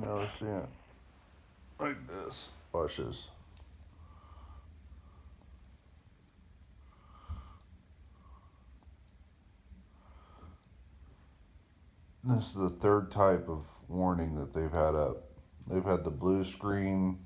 Never seen it like this. Watch this. This is the third type of warning that they've had up. They've had the blue screen.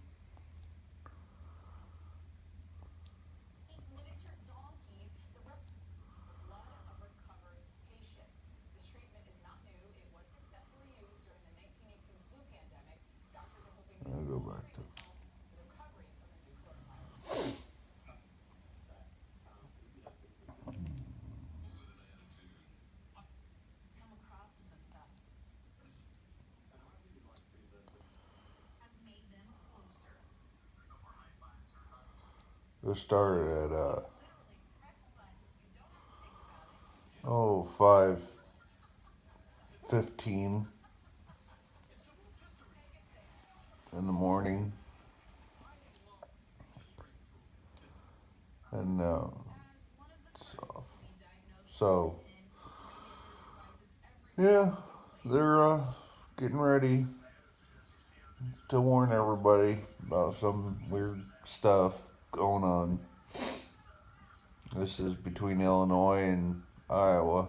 I'll go back to. It started at 5:15 in the morning, and so yeah, they're getting ready to warn everybody about some weird stuff going on. This is between Illinois and Iowa.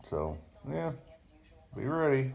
So, yeah, be ready.